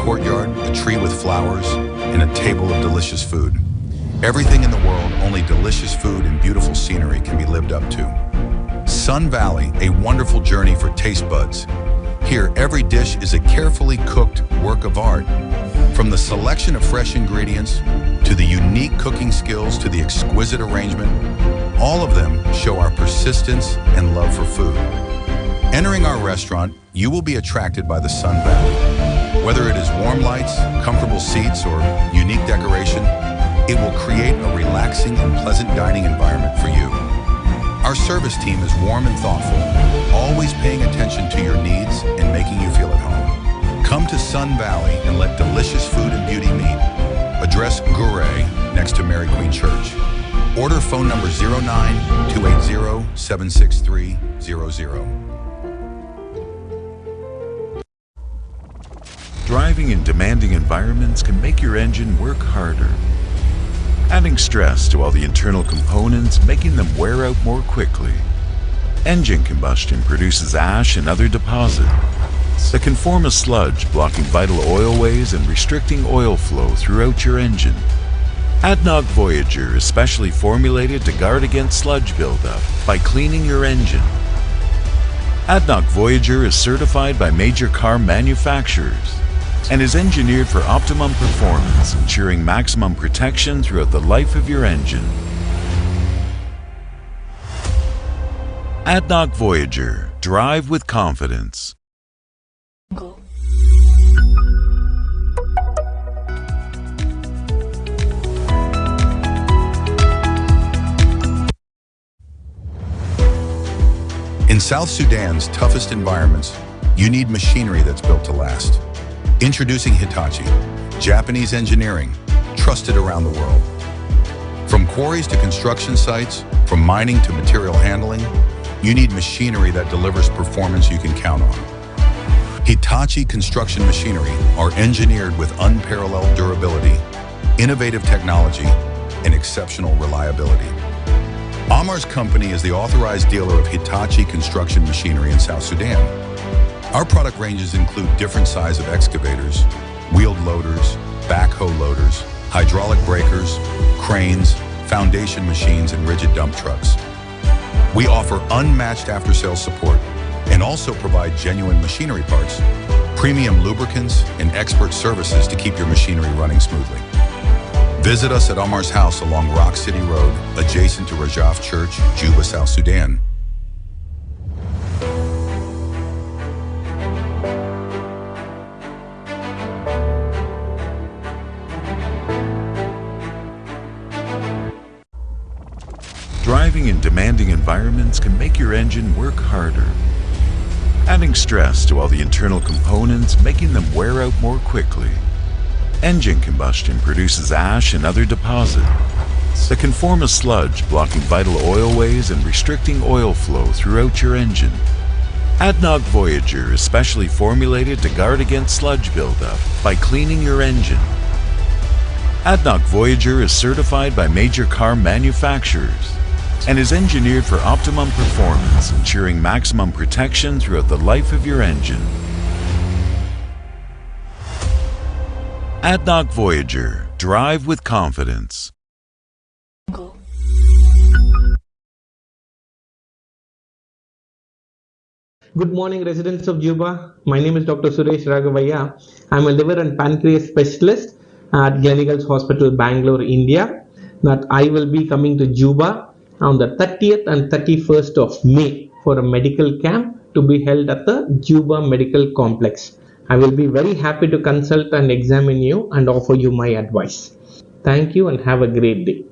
courtyard, a tree with flowers, and a table of delicious food. Everything in the world, only delicious food and beautiful scenery can be lived up to. Sun Valley, a wonderful journey for taste buds. Here, every dish is a carefully cooked work of art. From the selection of fresh ingredients, to the unique cooking skills, to the exquisite arrangement, all of them show our persistence and love for food. Entering our restaurant, you will be attracted by the Sun Valley. Whether it is warm lights, comfortable seats, or unique decoration, it will create a relaxing and pleasant dining environment for you. Our service team is warm and thoughtful, always paying attention to your needs and making you feel at home. Come to Sun Valley and let delicious food and beauty meet. Address Gouray, next to Mary Queen Church. Order phone number 09-280-76300. Driving in demanding environments can make your engine work harder, adding stress to all the internal components, making them wear out more quickly. Engine combustion produces ash and other deposits that can form a sludge, blocking vital oilways and restricting oil flow throughout your engine. ADNOC Voyager is specially formulated to guard against sludge buildup by cleaning your engine. ADNOC Voyager is certified by major car manufacturers and is engineered for optimum performance, ensuring maximum protection throughout the life of your engine. ADNOC Voyager. Drive with confidence. In South Sudan's toughest environments, you need machinery that's built to last. Introducing Hitachi, Japanese engineering, trusted around the world. From quarries to construction sites, from mining to material handling, you need machinery that delivers performance you can count on. Hitachi construction machinery are engineered with unparalleled durability, innovative technology, and exceptional reliability. Amar's company is the authorized dealer of Hitachi construction machinery in South Sudan. Our product ranges include different sizes of excavators, wheeled loaders, backhoe loaders, hydraulic breakers, cranes, foundation machines, and rigid dump trucks. We offer unmatched after-sales support and also provide genuine machinery parts, premium lubricants, and expert services to keep your machinery running smoothly. Visit us at Amar's house along Rock City Road, adjacent to Rajaf Church, Juba, South Sudan. Driving in demanding environments can make your engine work harder, adding stress to all the internal components, making them wear out more quickly. Engine combustion produces ash and other deposits that can form a sludge, blocking vital oilways and restricting oil flow throughout your engine. ADNOC Voyager is specially formulated to guard against sludge buildup by cleaning your engine. ADNOC Voyager is certified by major car manufacturers and is engineered for optimum performance, ensuring maximum protection throughout the life of your engine. ADNOC Voyager. Drive with confidence. Good morning, residents of Juba. My name is Dr. Suresh Raghavaya. I'm a liver and pancreas specialist at Gleneagles Hospital, Bangalore, India. That I will be coming to Juba on the 30th and 31st of May for a medical camp to be held at the Juba Medical Complex. I will be very happy to consult and examine you and offer you my advice. Thank you and have a great day.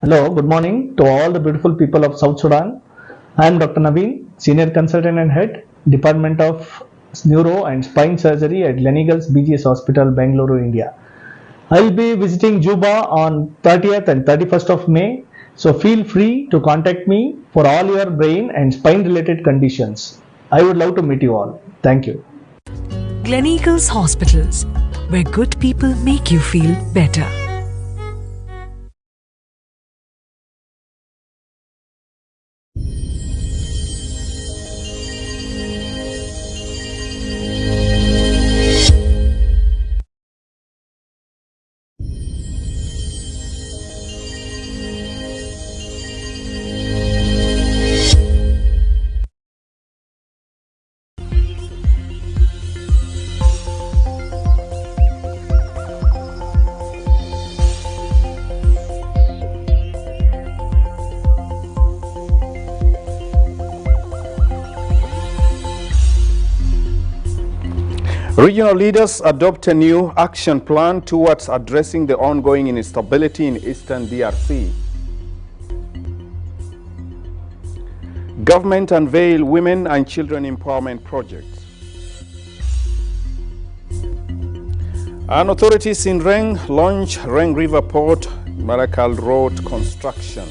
Hello, good morning to all the beautiful people of South Sudan. I am Dr. Naveen, Senior Consultant and Head, Department of Neuro and Spine Surgery at Gleneagles BGS Hospital, Bangalore, India. I will be visiting Juba on 30th and 31st of May, so feel free to contact me for all your brain and spine related conditions. I would love to meet you all. Thank you. Gleneagles Hospitals, where good people make you feel better. Regional leaders adopt a new action plan towards addressing the ongoing instability in Eastern DRC. Government unveil women and children empowerment projects. And authorities in Reng launch Reng River Port Marakal Road construction.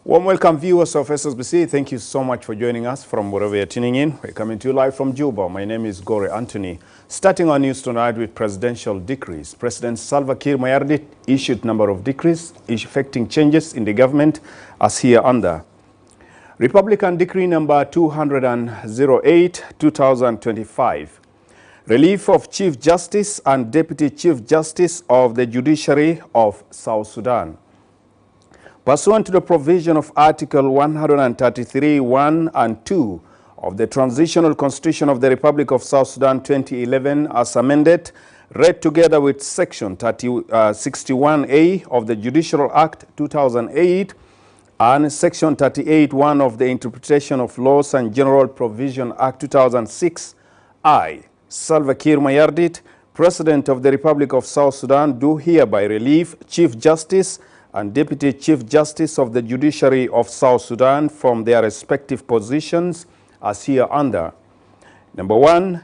Warm welcome, viewers of SSBC. Thank you so much for joining us from wherever you're tuning in. We're coming to you live from Juba. My name is Gore Anthony. Starting our news tonight with presidential decrees. President Salva Kiir Mayardit issued a number of decrees effecting changes in the government as here under. Republican Decree number 208, 2025. Relief of Chief Justice and Deputy Chief Justice of the Judiciary of South Sudan. Pursuant to the provision of Article 133, 1 and 2 of the Transitional Constitution of the Republic of South Sudan 2011 as amended, read together with Section 61A of the Judicial Act 2008 and Section 38(1) of the Interpretation of Laws and General Provision Act 2006, I, Salva Kiir Mayardit, President of the Republic of South Sudan, do hereby relieve Chief Justice and Deputy Chief Justice of the Judiciary of South Sudan from their respective positions as here under. Number 1,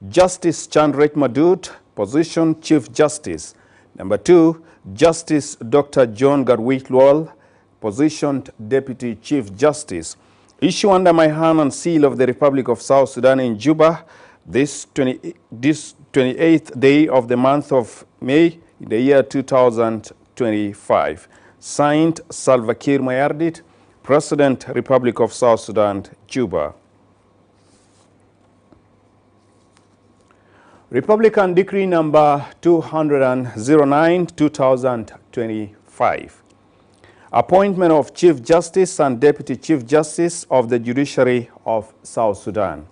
Justice Chandrek Madut, position Chief Justice. Number 2, Justice Dr. John Garwit Lowell, positioned Deputy Chief Justice. Issue under my hand and seal of the Republic of South Sudan in Juba, this 28th day of the month of May in the year 2025. Signed, Salva Kiir Mayardit, President, Republic of South Sudan, Juba. Republican Decree number 209, 2025. Appointment of Chief Justice and Deputy Chief Justice of the Judiciary of South Sudan.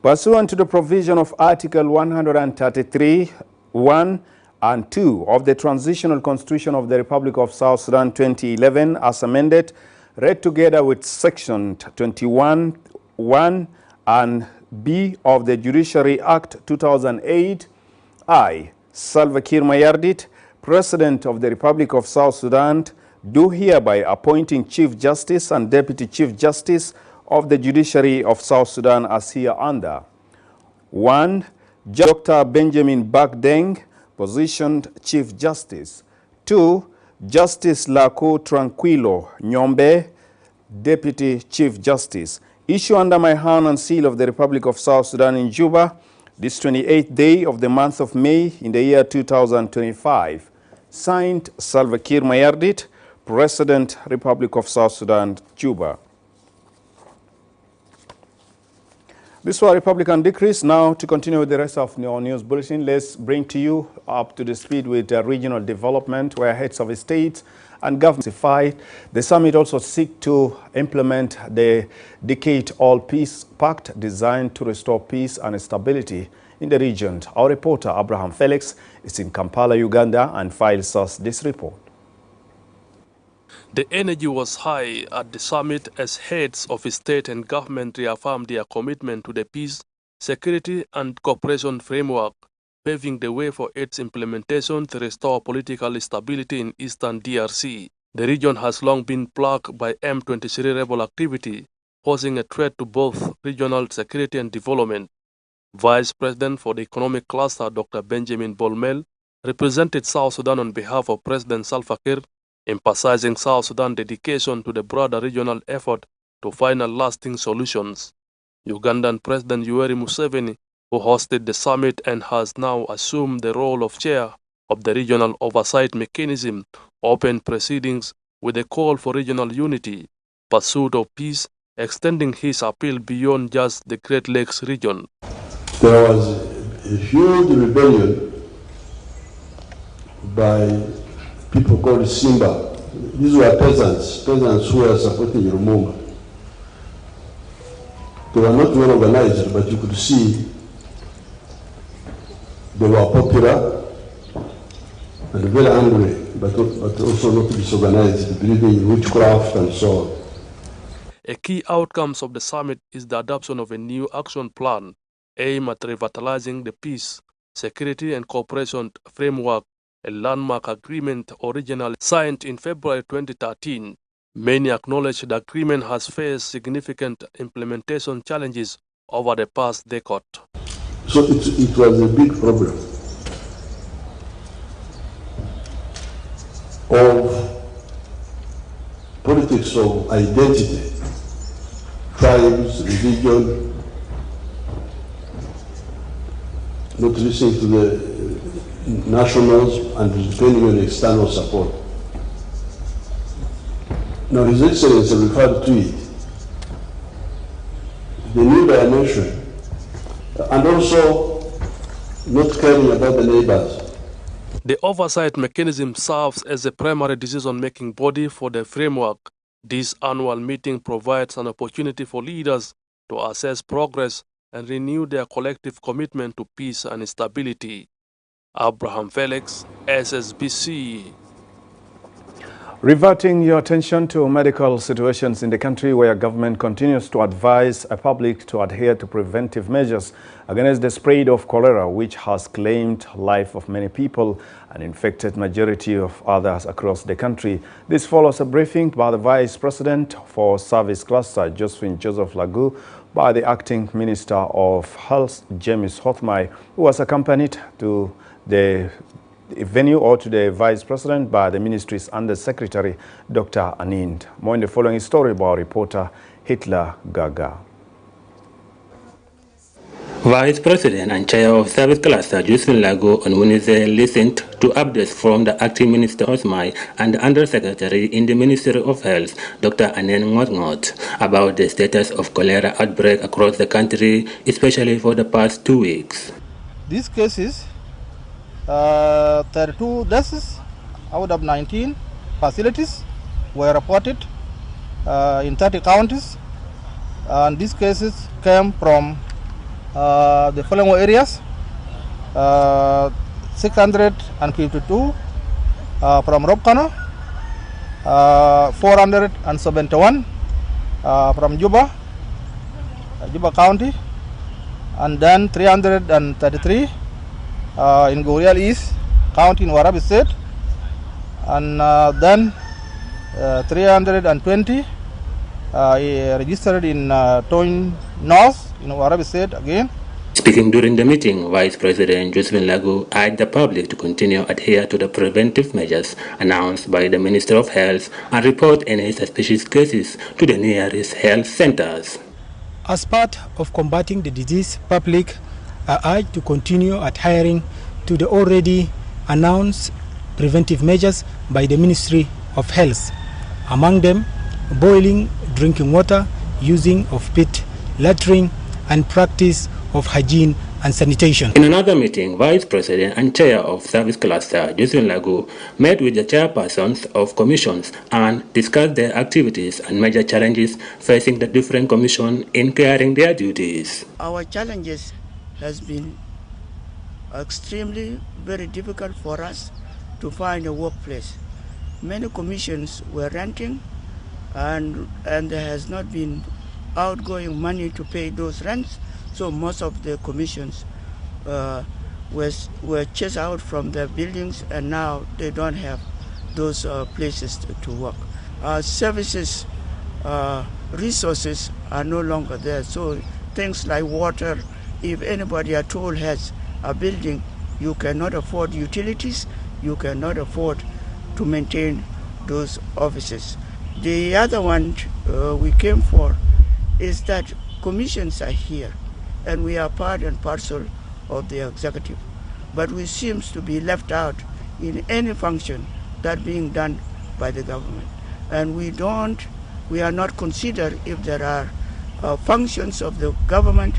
Pursuant to the provision of Article 133, 1 and 2 of the Transitional Constitution of the Republic of South Sudan 2011 as amended, read together with Section 21, 1 and B of the Judiciary Act 2008, I, Salva Kiir Mayardit, President of the Republic of South Sudan, do hereby appointing Chief Justice and Deputy Chief Justice of the Judiciary of South Sudan as here under. 1, Dr. Benjamin Bakdeng, positioned Chief Justice. 2, Justice Lako Tranquilo Nyombe, Deputy Chief Justice. Issue under my hand and seal of the Republic of South Sudan in Juba, this 28th day of the month of May in the year 2025. Signed, Salva Kiir Mayardit, President, Republic of South Sudan, Juba. These were Republican decrees. Now, to continue with the rest of our news bulletin, let's bring to you up to the speed with regional development, where heads of states and governments. The summit also seeks to implement the decade-old peace pact designed to restore peace and stability in the region. Our reporter, Abraham Felix, is in Kampala, Uganda, and files us this report. The energy was high at the summit as heads of state and government reaffirmed their commitment to the peace, security, and cooperation framework, paving the way for its implementation to restore political stability in Eastern DRC. The region has long been plagued by M23 rebel activity, posing a threat to both regional security and development. Vice President for the Economic Cluster, Dr. Benjamin Bolmel, represented South Sudan on behalf of President Salva Kiir, emphasizing South Sudan's dedication to the broader regional effort to find lasting solutions. Ugandan President Yoweri Museveni, who hosted the summit and has now assumed the role of chair of the regional oversight mechanism, opened proceedings with a call for regional unity, pursuit of peace, extending his appeal beyond just the Great Lakes region. There was a huge rebellion by people called Simba. These were peasants who were supporting Lumumba. They were not well organized, but you could see they were popular and very angry, but also not disorganized, believing in witchcraft and so on. A key outcome of the summit is the adoption of a new action plan aimed at revitalizing the peace, security and cooperation framework, a landmark agreement originally signed in February 2013. Many acknowledge the agreement has faced significant implementation challenges over the past decade. So it was a big problem of politics of identity, tribes, religion, not listening to the nationals and depending on external support. Now, His Excellency referred to it, the new dimension, and also not caring about the neighbors. The oversight mechanism serves as a primary decision-making body for the framework. This annual meeting provides an opportunity for leaders to assess progress and renew their collective commitment to peace and stability. Abraham Felix, SSBC. Reverting your attention to medical situations in the country where government continues to advise the public to adhere to preventive measures against the spread of cholera, which has claimed life of many people and infected majority of others across the country. This follows a briefing by the Vice President for Service Cluster, Josephine Joseph Lagu, by the Acting Minister of Health, James Hothmai, who was accompanied to the venue or to the Vice President by the Ministry's Under Secretary, Dr. Anind. More in the following story by reporter Hitler Gaga. Vice President and Chair of Service Cluster Josephine Lagu on Wednesday listened to updates from the Acting Minister Hothmai and the Under Secretary in the Ministry of Health, Dr. Anind Ngotngot, about the status of cholera outbreak across the country, especially for the past 2 weeks. These cases, 32 deaths out of 19 facilities were reported in 30 counties, and these cases came from the following areas: 652 from Robkano, 471 from Juba County, and then 333 in Gorial East County in Warabi State, and then 320 registered in Toin North in Warabi State again. Speaking during the meeting, Vice President Josephine Lagu urged the public to continue to adhere to the preventive measures announced by the Minister of Health and report any suspicious cases to the nearest health centers. As part of combating the disease, public are urged to continue adhering to the already announced preventive measures by the Ministry of Health. Among them, boiling drinking water, using of pit, latrine, and practice of hygiene and sanitation. In another meeting, Vice President and Chair of Service Cluster Josephine Lagu met with the chairpersons of commissions and discussed their activities and major challenges facing the different commissions in carrying their duties. Our challenges has been extremely very difficult for us to find a workplace. Many commissions were renting, and there has not been outgoing money to pay those rents, so most of the commissions were chased out from their buildings, and now they don't have those places to work. Services, resources are no longer there, so things like water, if anybody at all has a building, you cannot afford utilities, you cannot afford to maintain those offices. The other one we came for is that commissions are here and we are part and parcel of the executive, but we seem to be left out in any function that being done by the government, and we are not considered if there are functions of the government.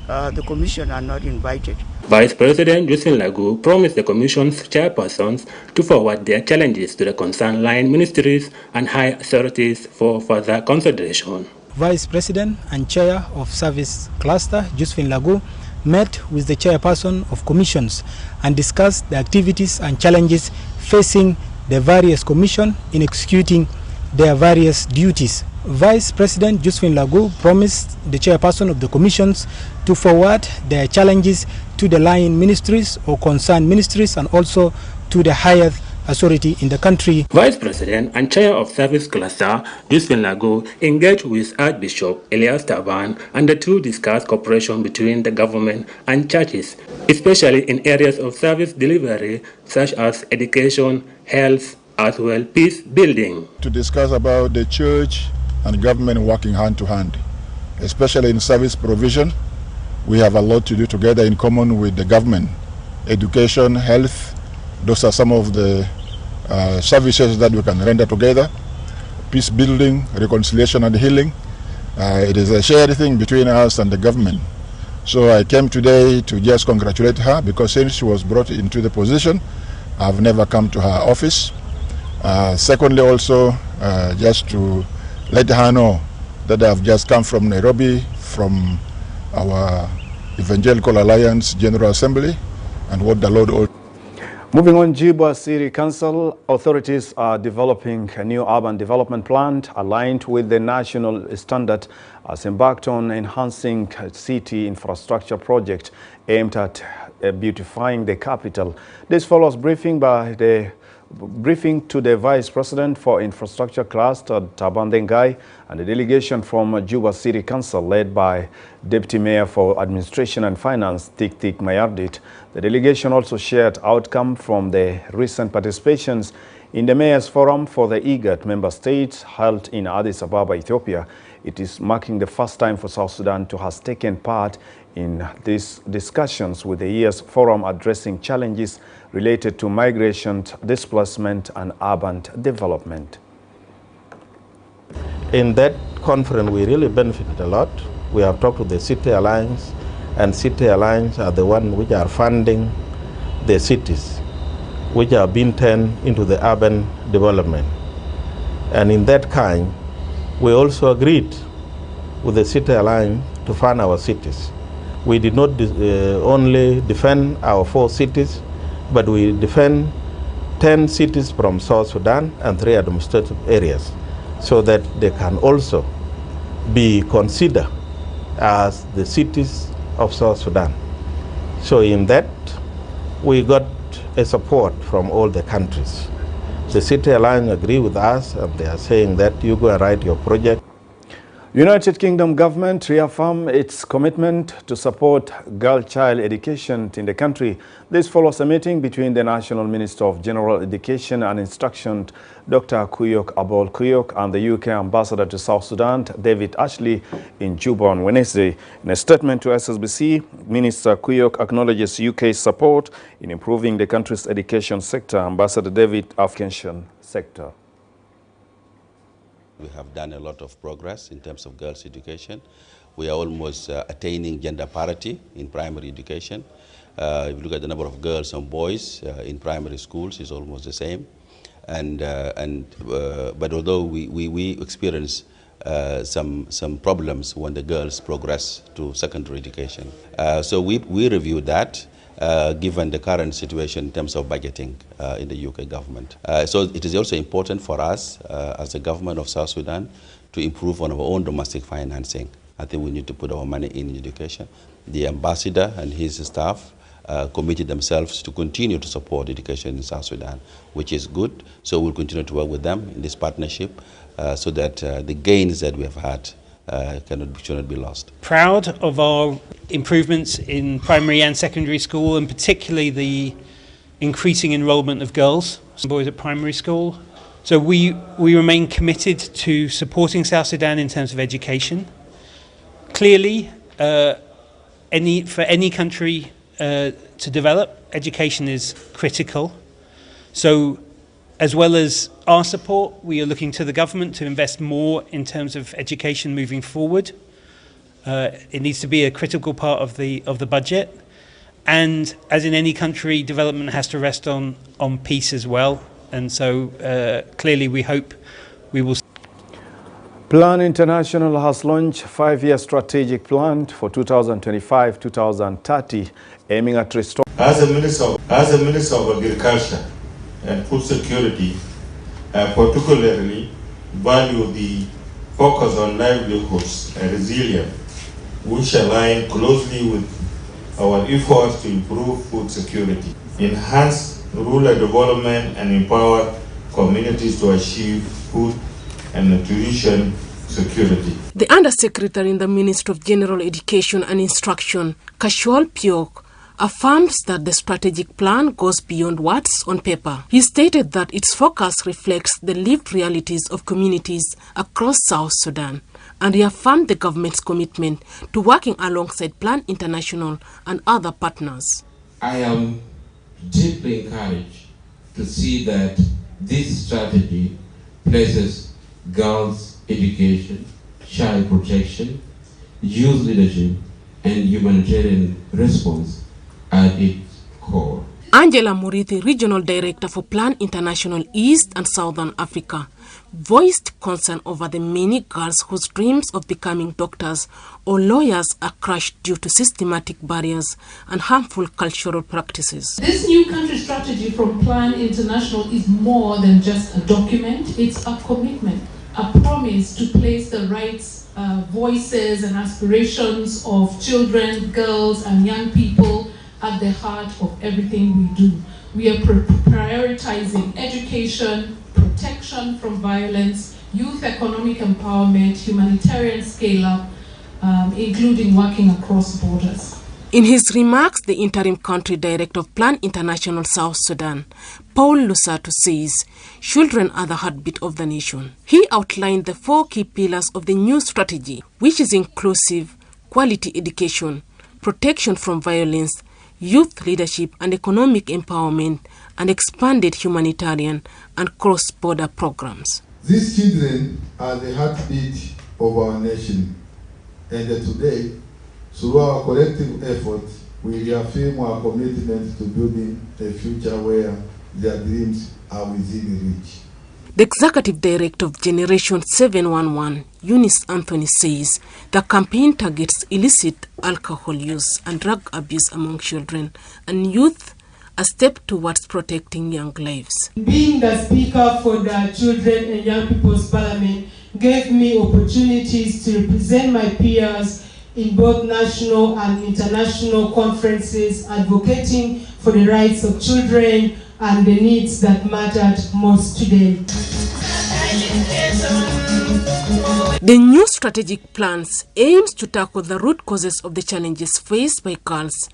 The commission are not invited. Vice President Josephine Lagu promised the commission's chairpersons to forward their challenges to the concerned line ministries and high authorities for further consideration. Vice President and Chair of Service Cluster Josephine Lagu met with the chairperson of commissions and discussed the activities and challenges facing the various commissions in executing their various duties Vice President Josephine Lagu promised the chairperson of the commissions to forward their challenges to the line ministries or concerned ministries and also to the higher authority in the country. Vice President and Chair of Service Cluster Josephine Lagu engaged with Archbishop Elias Taban and the two discussed cooperation between the government and churches, especially in areas of service delivery such as education, health, as well peace building. To discuss about the church and government working hand to hand, especially in service provision. We have a lot to do together in common with the government. Education, health, those are some of the services that we can render together. Peace building, reconciliation and healing. It is a shared thing between us and the government. So I came today to just congratulate her because since she was brought into the position, I've never come to her office. Secondly, also just to let her know that I've just come from Nairobi from our Evangelical Alliance General Assembly and what the Lord ordered. Moving on, Juba City Council authorities are developing a new urban development plan aligned with the national standard as embarked on enhancing city infrastructure project aimed at beautifying the capital. This follows briefing to the Vice President for Infrastructure Cluster, Taban Dengai, and the delegation from Juba City Council led by Deputy Mayor for Administration and Finance, Tik Mayardit. The delegation also shared outcome from the recent participations in the Mayor's Forum for the IGAD member states held in Addis Ababa, Ethiopia. It is marking the first time for South Sudan to have taken part in these discussions with the year's forum addressing challenges related to migration, displacement, and urban development. In that conference, we really benefited a lot. We have talked to the City Alliance, and City Alliance are the ones which are funding the cities, which are being turned into the urban development. And in that kind, we also agreed with the City Alliance to fund our cities. We did not only defend our 4 cities, but we defend 10 cities from South Sudan and 3 administrative areas, so that they can also be considered as the cities of South Sudan. So in that, we got a support from all the countries. The City Alliance agree with us, and they are saying that you go and write your project. United Kingdom government reaffirmed its commitment to support girl child education in the country. This follows a meeting between the National Minister of General Education and Instruction, Dr. Kuyok Abol Kuyok, and the UK Ambassador to South Sudan, David Ashley, in Juba on Wednesday. In a statement to SSBC, Minister Kuyok acknowledges UK's support in improving the country's education sector. Ambassador David Afghanistan sector. We have done a lot of progress in terms of girls' education. We are almost attaining gender parity in primary education. If you look at the number of girls and boys in primary schools, is almost the same. But although we experience some problems when the girls progress to secondary education. So we reviewed that. Given the current situation in terms of budgeting in the UK government. So it is also important for us as the government of South Sudan to improve on our own domestic financing. I think we need to put our money in education. The ambassador and his staff committed themselves to continue to support education in South Sudan, which is good. So we'll continue to work with them in this partnership so that the gains that we have had should not be lost. Proud of our improvements in primary and secondary school, and particularly the increasing enrolment of girls and boys at primary school. So we remain committed to supporting South Sudan in terms of education. Clearly, for any country to develop, education is critical. So as well as our support, we are looking to the government to invest more in terms of education moving forward. It needs to be a critical part of the budget. And as in any country, development has to rest on peace as well. And so clearly we hope we will. Plan International has launched a 5-year strategic plan for 2025-2030, aiming at restoring. As a Minister of Agriculture and Food Security, I particularly value the focus on livelihoods and resilience, which align closely with our efforts to improve food security, enhance rural development, and empower communities to achieve food and nutrition security. The Undersecretary in the Ministry of General Education and Instruction, Kashwal Pyok, affirms that the strategic plan goes beyond words on paper. He stated that its focus reflects the lived realities of communities across South Sudan, and reaffirmed the government's commitment to working alongside Plan International and other partners. I am deeply encouraged to see that this strategy places girls' education, child protection, youth leadership, and humanitarian response at its core. Angela Murithi, Regional Director for Plan International East and Southern Africa, voiced concern over the many girls whose dreams of becoming doctors or lawyers are crushed due to systematic barriers and harmful cultural practices. This new country strategy from Plan International is more than just a document. It's a commitment, a promise to place the rights, voices and aspirations of children, girls and young people at the heart of everything we do. We are prioritizing education, protection from violence, youth economic empowerment, humanitarian scale-up, including working across borders. In his remarks, the interim country director of Plan International South Sudan, Paul Lusatu, says children are the heartbeat of the nation. He outlined the 4 key pillars of the new strategy, which is inclusive, quality education, protection from violence, youth leadership and economic empowerment, and expanded humanitarian and cross-border programs. These children are the heartbeat of our nation, and today, through our collective efforts, we reaffirm our commitment to building a future where their dreams are within reach. The executive director of Generation 711, Eunice Anthony, says the campaign targets illicit alcohol use and drug abuse among children and youth, a step towards protecting young lives. Being the speaker for the Children and Young People's Parliament gave me opportunities to represent my peers in both national and international conferences, advocating for the rights of children and the needs that mattered most to them. The new strategic plans aims to tackle the root causes of the challenges faced by girls,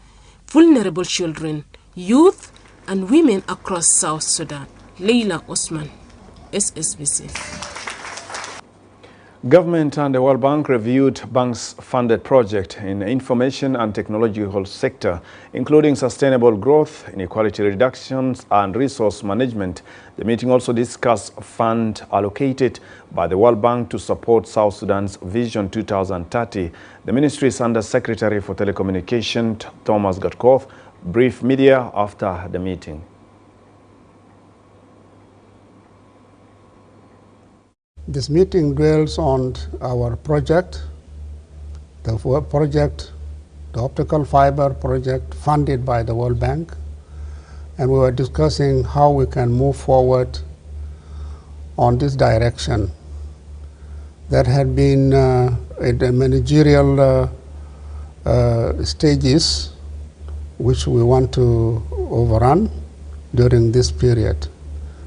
vulnerable children, youth, and women across South Sudan. Leila Osman, SSBC. Government and the World Bank reviewed banks-funded projects in the information and technological sector, including sustainable growth, inequality reductions, and resource management. The meeting also discussed funds allocated by the World Bank to support South Sudan's Vision 2030. The ministry's Under-Secretary for Telecommunication, Thomas Gatkoth, briefed media after the meeting. This meeting dwells on our project, the optical fiber project funded by the World Bank, and we were discussing how we can move forward on this direction. That had been in the managerial stages, which we want to overrun during this period.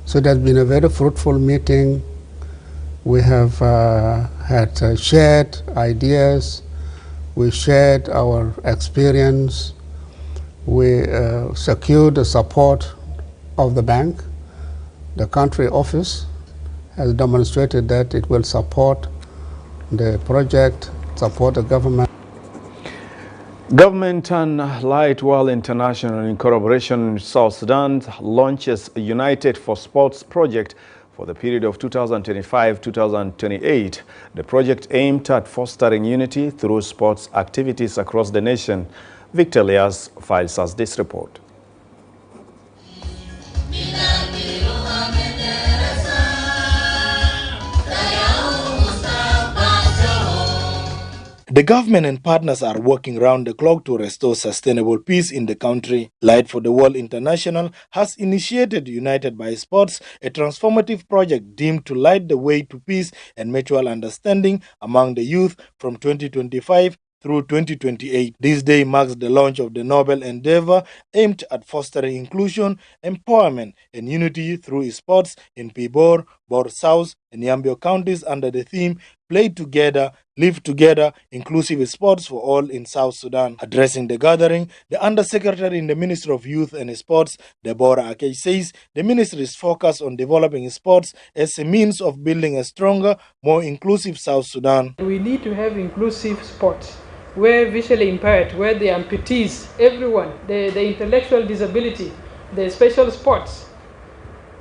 So it has been a very fruitful meeting. We have had shared ideas, we shared our experience, we secured the support of the bank. The country office has demonstrated that it will support the project, support the government. Government and Lightwell International, in collaboration with South Sudan, launches a United for Sports project for the period of 2025-2028. The project aimed at fostering unity through sports activities across the nation. Victor Lias files us this report. The government and partners are working round the clock to restore sustainable peace in the country. Light for the World International has initiated United by Sports, a transformative project deemed to light the way to peace and mutual understanding among the youth from 2025 through 2028. This day marks the launch of the Nobel endeavor aimed at fostering inclusion, empowerment, and unity through sports in Pibor, Bor South, and Yambio counties under the theme Play Together, Live Together, Inclusive Sports for All in South Sudan. Addressing the gathering, the Undersecretary in the Ministry of Youth and Sports, Deborah Akej, says the ministry is focused on developing sports as a means of building a stronger, more inclusive South Sudan. We need to have inclusive sports where visually impaired, where the amputees, everyone, the intellectual disability, the special sports,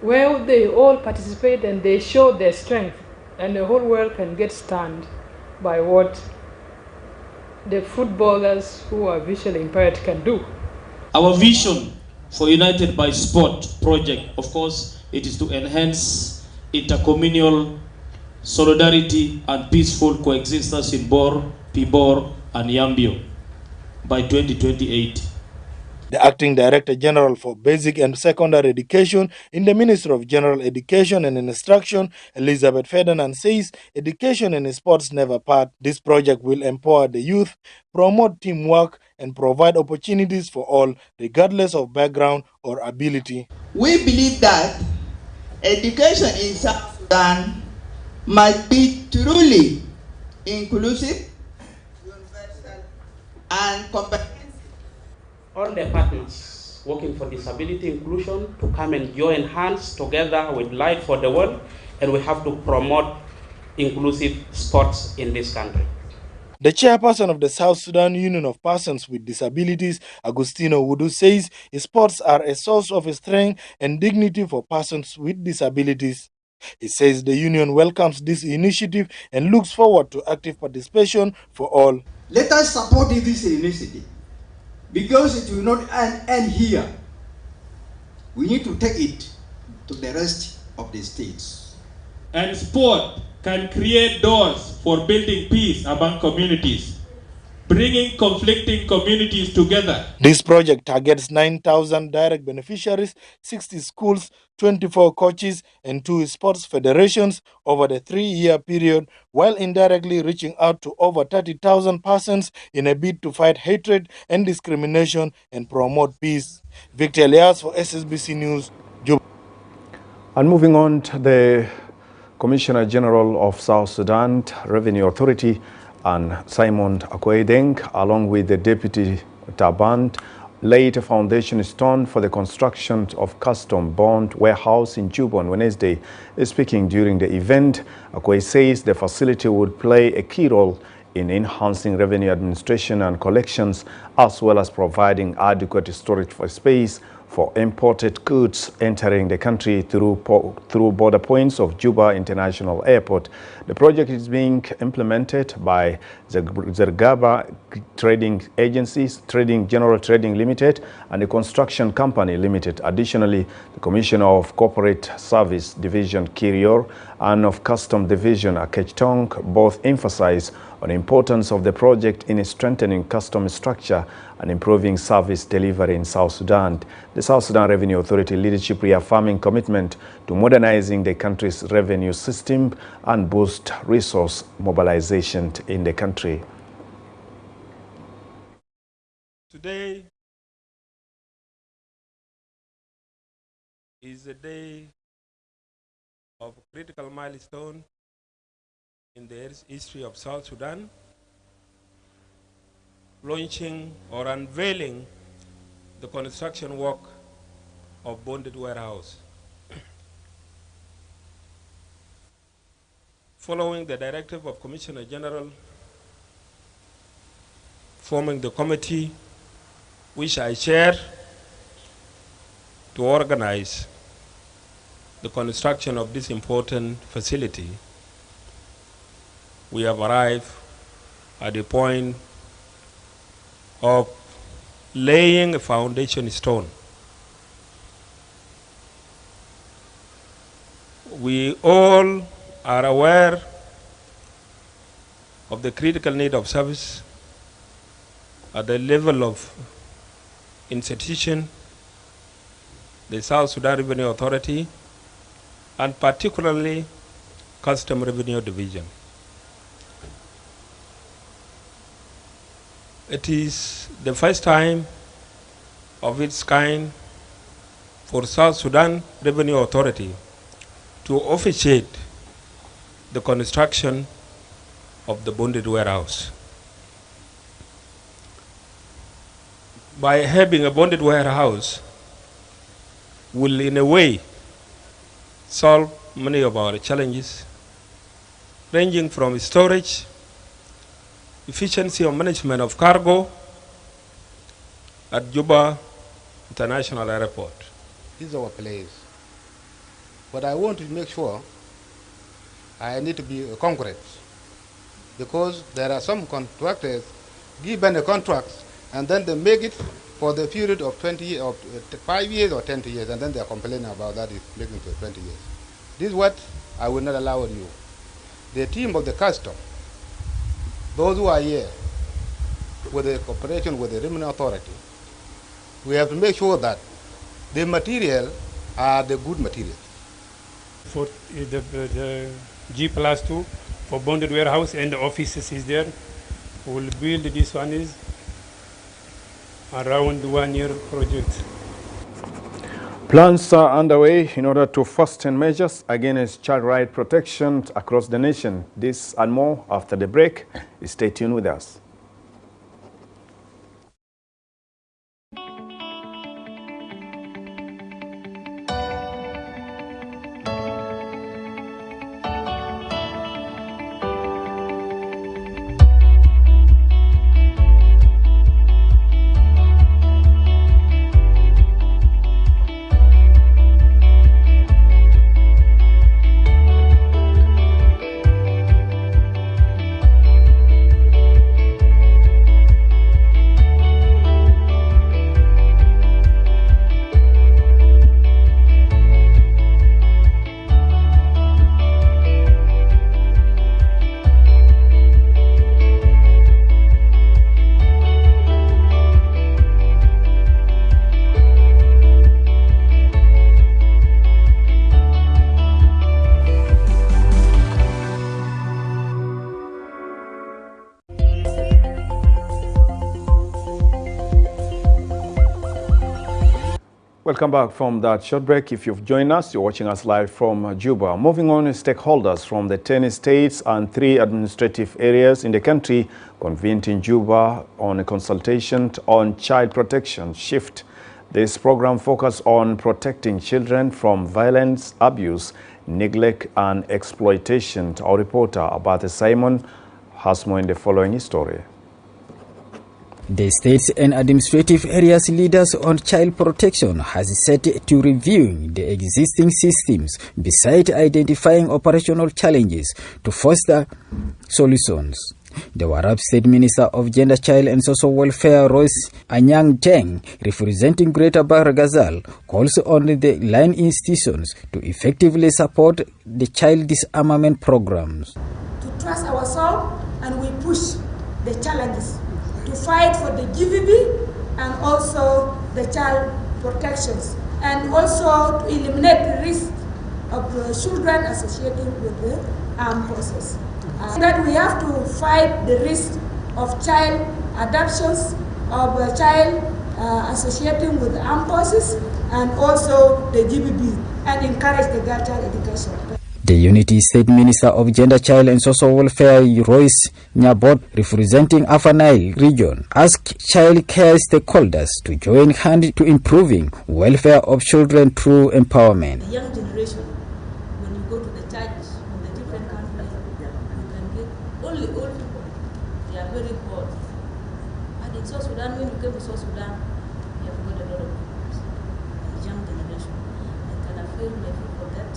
where they all participate and they show their strength, and the whole world can get stunned by what the footballers who are visually impaired can do. Our vision for United by Sport project, of course, it is to enhance intercommunal solidarity and peaceful coexistence in Bor, Pibor, and Yambio by 2028. The Acting Director General for Basic and Secondary Education in the Ministry of General Education and Instruction, Elizabeth Ferdinand, says education and sports never part. This project will empower the youth, promote teamwork, and provide opportunities for all, regardless of background or ability. We believe that education in South Sudan must be truly inclusive, universal, and comprehensive. All the partners working for disability inclusion to come and join hands together with Light for the World, and we have to promote inclusive sports in this country. The chairperson of the South Sudan Union of Persons with Disabilities, Agustino Wudu, says sports are a source of strength and dignity for persons with disabilities. He says the union welcomes this initiative and looks forward to active participation for all. Let us support this initiative, because it will not end here. We need to take it to the rest of the states. And sport can create doors for building peace among communities, bringing conflicting communities together. This project targets 9,000 direct beneficiaries, 60 schools, 24 coaches, and 2 sports federations over the 3-year period, while indirectly reaching out to over 30,000 persons in a bid to fight hatred and discrimination and promote peace. Victor Elias for SSBC News, Juba. And moving on to the Commissioner General of South Sudan Revenue Authority and Simon Akoedeng, along with the Deputy Taband, laid a foundation stone for the construction of custom bond warehouse in Juba on Wednesday. Speaking during the event, Akoe says the facility would play a key role in enhancing revenue administration and collections, as well as providing adequate storage for space for imported goods entering the country through border points of Juba International Airport. The project is being implemented by Zergaba Trading Agencies, General Trading Limited, and the Construction Company Limited. Additionally, the Commissioner of Corporate Service Division, Kirior, and of Custom Division, Akech both emphasize on the importance of the project in strengthening custom structure and improving service delivery in South Sudan. The South Sudan Revenue Authority leadership reaffirming commitment to modernizing the country's revenue system and boost resource mobilization in the country. Today is a day of a critical milestone in the history of South Sudan, launching or unveiling the construction work of bonded warehouse. Following the directive of Commissioner General forming the committee which I chair to organize the construction of this important facility, we have arrived at the point of laying a foundation stone. We all are aware of the critical need of service at the level of institution, the South Sudan Revenue Authority, and particularly Custom Revenue Division. It is the first time of its kind for South Sudan Revenue Authority to officiate the construction of the bonded warehouse. By having a bonded warehouse will in a way solve many of our challenges, ranging from storage, efficiency of management of cargo at Juba International Airport. This is our place. But I want to make sure I need to be concrete, because there are some contractors given a contract and then they make it for the period of 20 years, of 5 years or 10 years, and then they are complaining about that it's making for 20 years. This is what I will not allow you. The team of the custom, those who are here with the cooperation with the Revenue Authority, we have to make sure that the material are the good material. For the G+2 for bonded warehouse and the offices is there. We will build this one is around 1 year project. Plans are underway in order to fasten measures against child right protection across the nation. This and more after the break. Stay tuned with us. Welcome back from that short break. If you've joined us, you're watching us live from Juba. Moving on, stakeholders from the 10 states and 3 administrative areas in the country convened in Juba on a consultation on child protection shift. This program focuses on protecting children from violence, abuse, neglect, and exploitation. Our reporter, Abate Simon, has more in the following story. The states and administrative areas leaders on child protection has set to reviewing the existing systems besides identifying operational challenges to foster solutions. The Warab State Minister of Gender, Child and Social Welfare, Royce Anyang Teng, representing Greater Bahr Ghazal, calls on the line institutions to effectively support the child disarmament programs. To trust ourselves, and we push the challenges to fight for the GVB and also the child protections, and also to eliminate the risk of children associated with the armed forces. That we have to fight the risk of child adoptions, of child associating with the armed forces, and also the GVB, and encourage the girl child education. The Unity State Minister of Gender, Child and Social Welfare, Royce Nyabot, representing Upper Nile region, asked child care stakeholders to join hands to improving welfare of children through empowerment. The young generation, when you go to the church in the different countries, you can get only old people. They are very poor. And in South Sudan, when you came to South Sudan, you have got a lot of problems. The young generation. I can affirm that for that,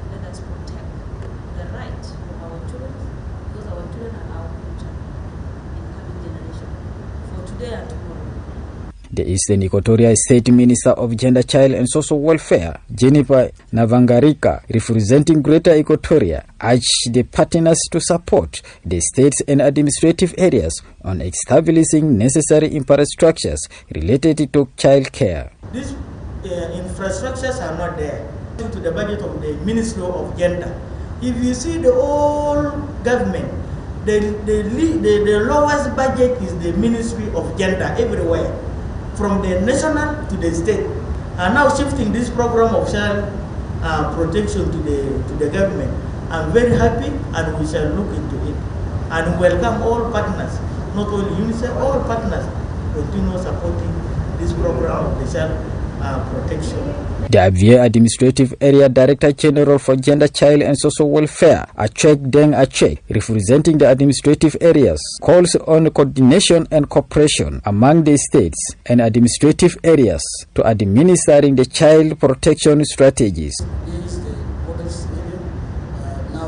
let us protect the right of our children, because our children are our future in coming generation, for today and tomorrow. The Eastern Equatoria State Minister of Gender, Child and Social Welfare, Jennifer Navangarika, representing Greater Equatoria, urged the partners to support the states and administrative areas on establishing necessary infrastructures related to child care. These infrastructures are not there due to the budget of the Ministry of Gender. If you see the whole government, the lowest budget is the Ministry of Gender everywhere, from the national to the state. And now shifting this program of child protection to the government, I'm very happy, and we shall look into it and welcome all partners, not only UNICEF, all partners continue supporting this program of the child protection. The Abia Administrative Area Director General for Gender, Child and Social Welfare, Achek Deng Achek, representing the administrative areas, calls on coordination and cooperation among the states and administrative areas to administering the child protection strategies. Now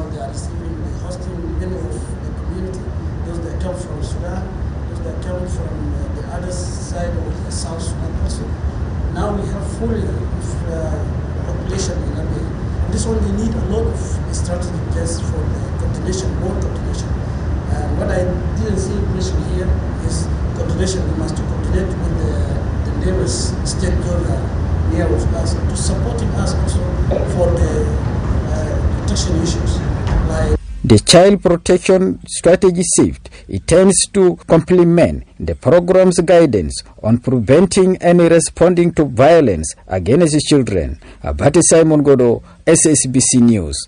they are receiving the hosting many of the community, those that come from Sudan, those that come from the other side of the South Sudan also. Now we have full population in Abia. This one, they need a lot of strategy just for the coordination, more coordination. And what I didn't see mentioned here is coordination. We must coordinate with the neighbors, state governor near of us, to supporting us also for the protection issues. Like the child protection strategy shift, it tends to complement the program's guidance on preventing and responding to violence against children. Abate Simon Godo, SSBC News.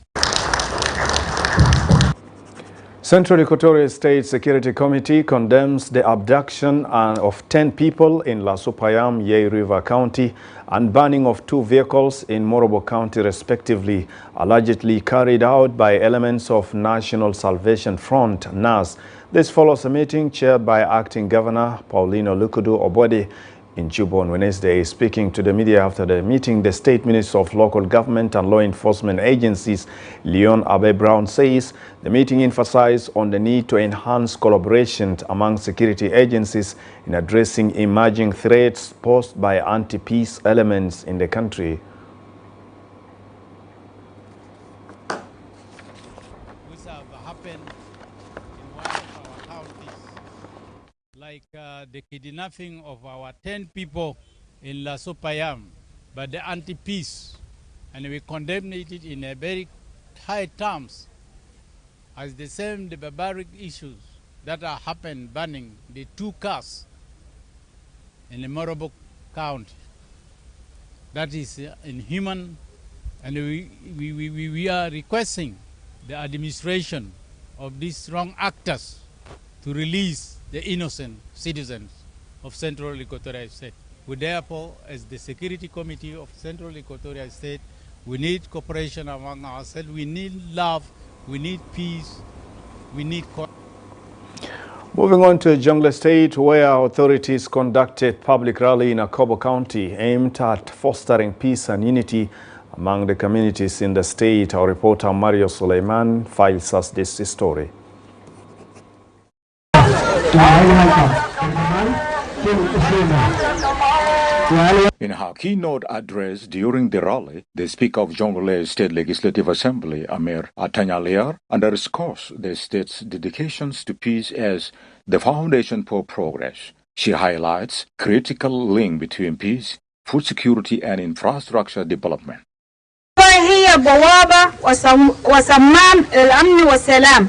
Central Equatoria State Security Committee condemns the abduction of 10 people in Lasopayam, Yei River County and burning of 2 vehicles in Morobo County respectively, allegedly carried out by elements of National Salvation Front, NAS. This follows a meeting chaired by Acting Governor Paulino Lukudu Obode in Juba on Wednesday. Speaking to the media after the meeting, the State Minister of Local Government and Law Enforcement Agencies, Leon Abe Brown, says the meeting emphasized on the need to enhance collaboration among security agencies in addressing emerging threats posed by anti-peace elements in the country. Which have happened in one of our counties, like the kidnapping of our 10 people in Lasopayam by the anti-peace, and we condemn it in a very high terms as the same the barbaric issues that are happened burning the 2 cars in the Morobo County. That is inhuman, and we are requesting the administration of these wrong actors to release the innocent citizens of Central Equatoria State. We therefore, as the Security Committee of Central Equatoria State, we need cooperation among ourselves, we need love, we need peace, we need... Moving on to Jonglei State, where authorities conducted public rally in Akobo County aimed at fostering peace and unity among the communities in the state. Our reporter Mario Suleiman files us this story. In her keynote address during the rally, the Speaker of Jonglei State Legislative Assembly, Amir Atanyaliar, underscores the state's dedications to peace as the foundation for progress. She highlights critical link between peace, food security, and infrastructure development. هي بوابة وصمام الأمن والسلام،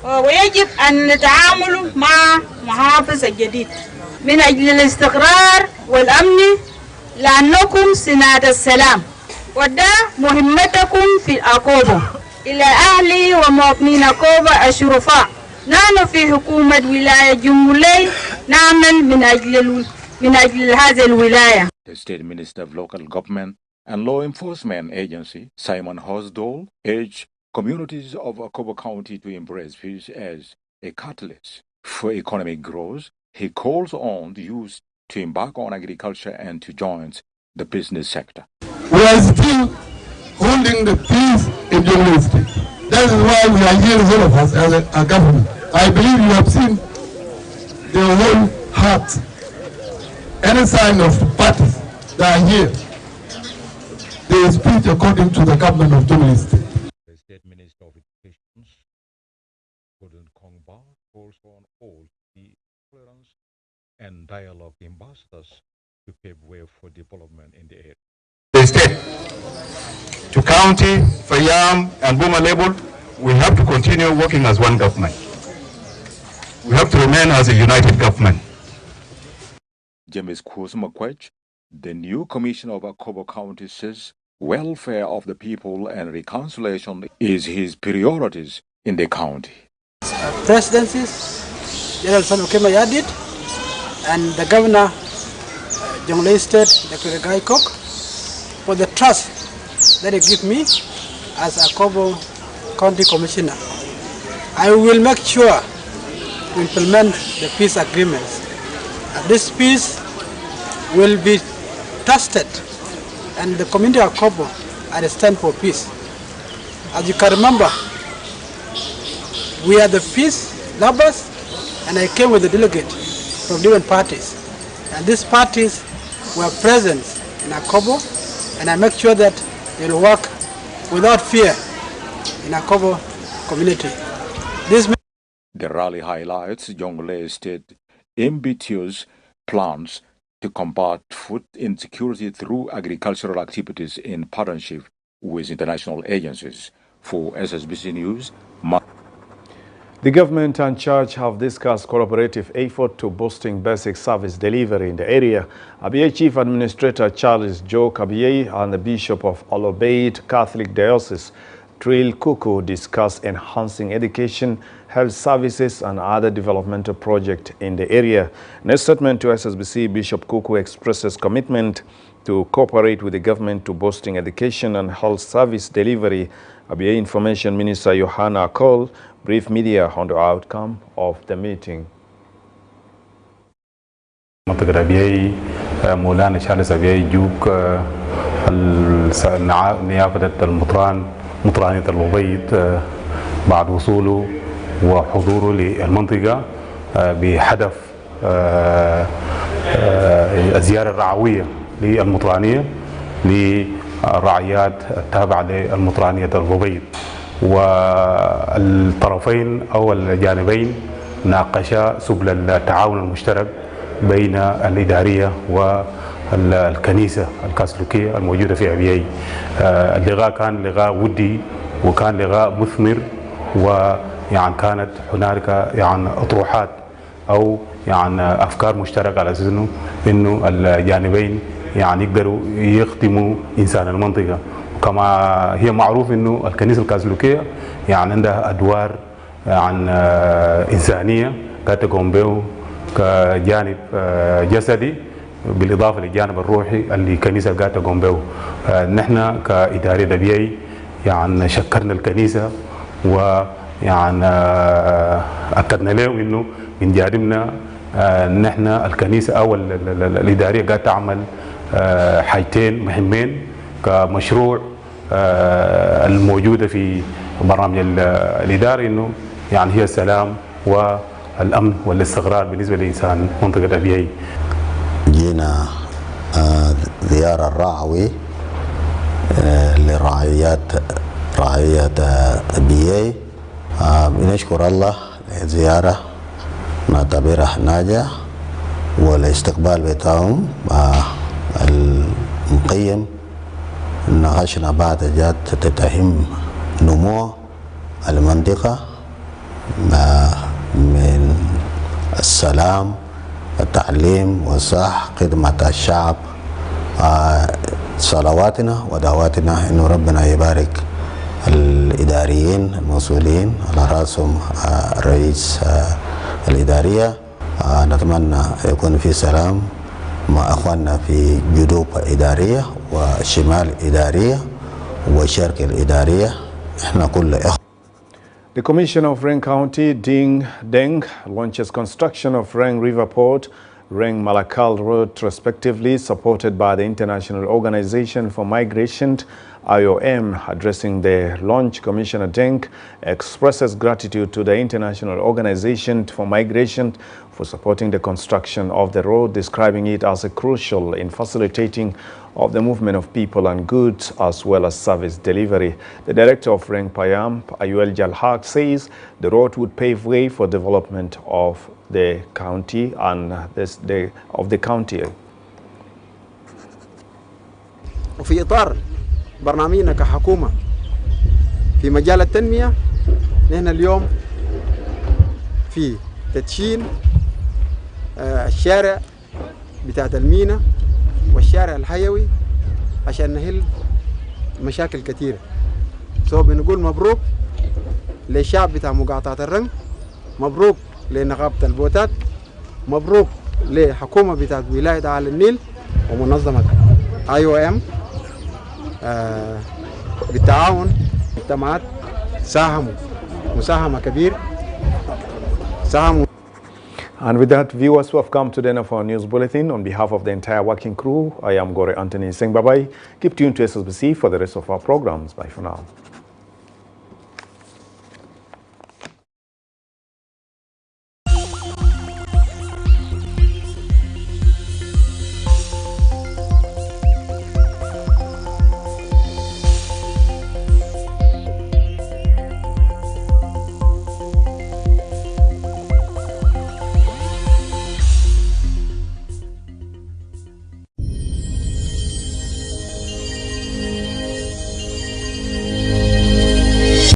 ويجب أن نتعامل مع محافظ الجديد من أجل الاستقرار والأمن، لأنكم سناد السلام، وده مهمتكم في أكوبا. إلى أهلي ومواطنين أكوبا الشرفاء، نحن في حكومة ولاية جنغلي نعمل من أجل هذه الولاية. The State Minister of Local Government and Law Enforcement Agency, Simon Hosdole, urged communities of Akobo County to embrace peace as a catalyst for economic growth. He calls on the youth to embark on agriculture and to join the business sector. We are still holding the peace in Jonglei State. That is why we are here, all of us, as a government. I believe you have seen the whole heart any sign of parties that are here, they speak according to the government of Jubilee State. The State Minister of Education, Gordon Kongba, calls on all the tolerance and dialogue ambassadors to pave way for development in the area. The state, to county, Fayam, and Buma level, we have to continue working as one government. We have to remain as a united government. James Kwaj, the new commissioner of Akobo County, says welfare of the people and reconciliation is his priorities in the county. Presidencies, General Salva Kiir Mayardit, and the governor, Jonglei State, Dr. Gai Kok, for the trust that they give me as Akobo County Commissioner. I will make sure to implement the peace agreements. This peace will be trusted, and the community of Akobo are stand for peace. As you can remember, we are the peace lovers, and I came with a delegate from different parties. And these parties were present in Akobo, and I make sure that they will work without fear in Akobo community. The rally highlights Jonglei State ambitious plans to combat food insecurity through agricultural activities in partnership with international agencies. For SSBC News, the government and church have discussed cooperative effort to boosting basic service delivery in the area. Abia Chief Administrator Charles Joe Kabiye and the Bishop of Olobeid Catholic Diocese, Trill Kuku, discussed enhancing education, health services and other developmental projects in the area. In a statement to SSBC, Bishop Kuku expresses commitment to cooperate with the government to boosting education and health service delivery. Abia Information Minister Yohana Akol briefed media on the outcome of the meeting. منطقة أبيعي مولانا شارلز أبيعي جوك نيافة مطرانية الأبيض بعد وصوله وحضوره للمنطقة بهدف الزيارة الرعوية للمطرانية للرعيات التابعة للمطرانية الأبيض، والطرفين أو الجانبين ناقشا سبل التعاون المشترك بين الإدارية والكنيسة الكاثوليكية الموجودة في أبيعي. اللقاء كان لقاء ودي وكان لقاء مثمر، ويعني كانت هنالك يعني أطروحات أو يعني أفكار مشتركة على أساس إنه الجانبين يعني يقدروا يخدموا إنسان المنطقة. كما هي معروف إنه الكنيسة الكاثوليكية يعني عندها أدوار يعني إنسانية قد تقوم به كجانب جسدي بالإضافة للجانب الروحي اللي الكنيسة قاعدة تقوم به. نحن كإدارة أبيعي يعني شكرنا الكنيسة ويعني أكدنا له إنه من جانبنا نحن الكنيسة أو الإدارية قاعدة تعمل حاجتين مهمين كمشروع الموجودة في برنامج الإداري، إنه يعني هي السلام والأمن والاستقرار بالنسبة لإنسان منطقة أبيعي. جينا زيارة الرعوي لرعاية أبيعي. بنشكر الله زيارة نعتبرها ناجحة، والاستقبال بتاعهم المقيم. ناقشنا بعض جات تتهم نمو المنطقة من السلام التعليم والصحة، خدمة الشعب. صلواتنا ودعواتنا إنه ربنا يبارك الإداريين المسؤولين على رأسهم رئيس الإدارية. نتمنى يكون في سلام مع أخواننا في جنوب إدارية وشمال إدارية وشرق الإدارية. إحنا كل إخوة. The Commissioner of Reng County, Ding Deng, launches construction of Reng River Port, Reng Malakal Road, respectively, supported by the International Organization for Migration IOM, addressing the launch, Commissioner Deng expresses gratitude to the International Organization for Migration for supporting the construction of the road, describing it as a crucial in facilitating of the movement of people and goods as well as service delivery. The director of Reng Payam, Ayuel Jalhak, says the road would pave way for development of the county and of the county. وفي إطار برنامجنا كحكومة في مجال التنمية، نحن اليوم في تدشين الشارع بتاعت المينا والشارع الحيوي عشان نحل مشاكل كثيرة. بنقول مبروك للشعب بتاع مقاطعة الرنج، مبروك لنقابة البوتات، مبروك لحكومة بتاعت ولاية أعلى النيل ومنظمة IOM بالتعاون مجتمعات ساهموا مساهمة كبيرة ساهموا. And with that, viewers, we have come to the end of our news bulletin. On behalf of the entire working crew, I am Gore Anthony saying bye-bye. Keep tuned to SSBC for the rest of our programs. Bye for now.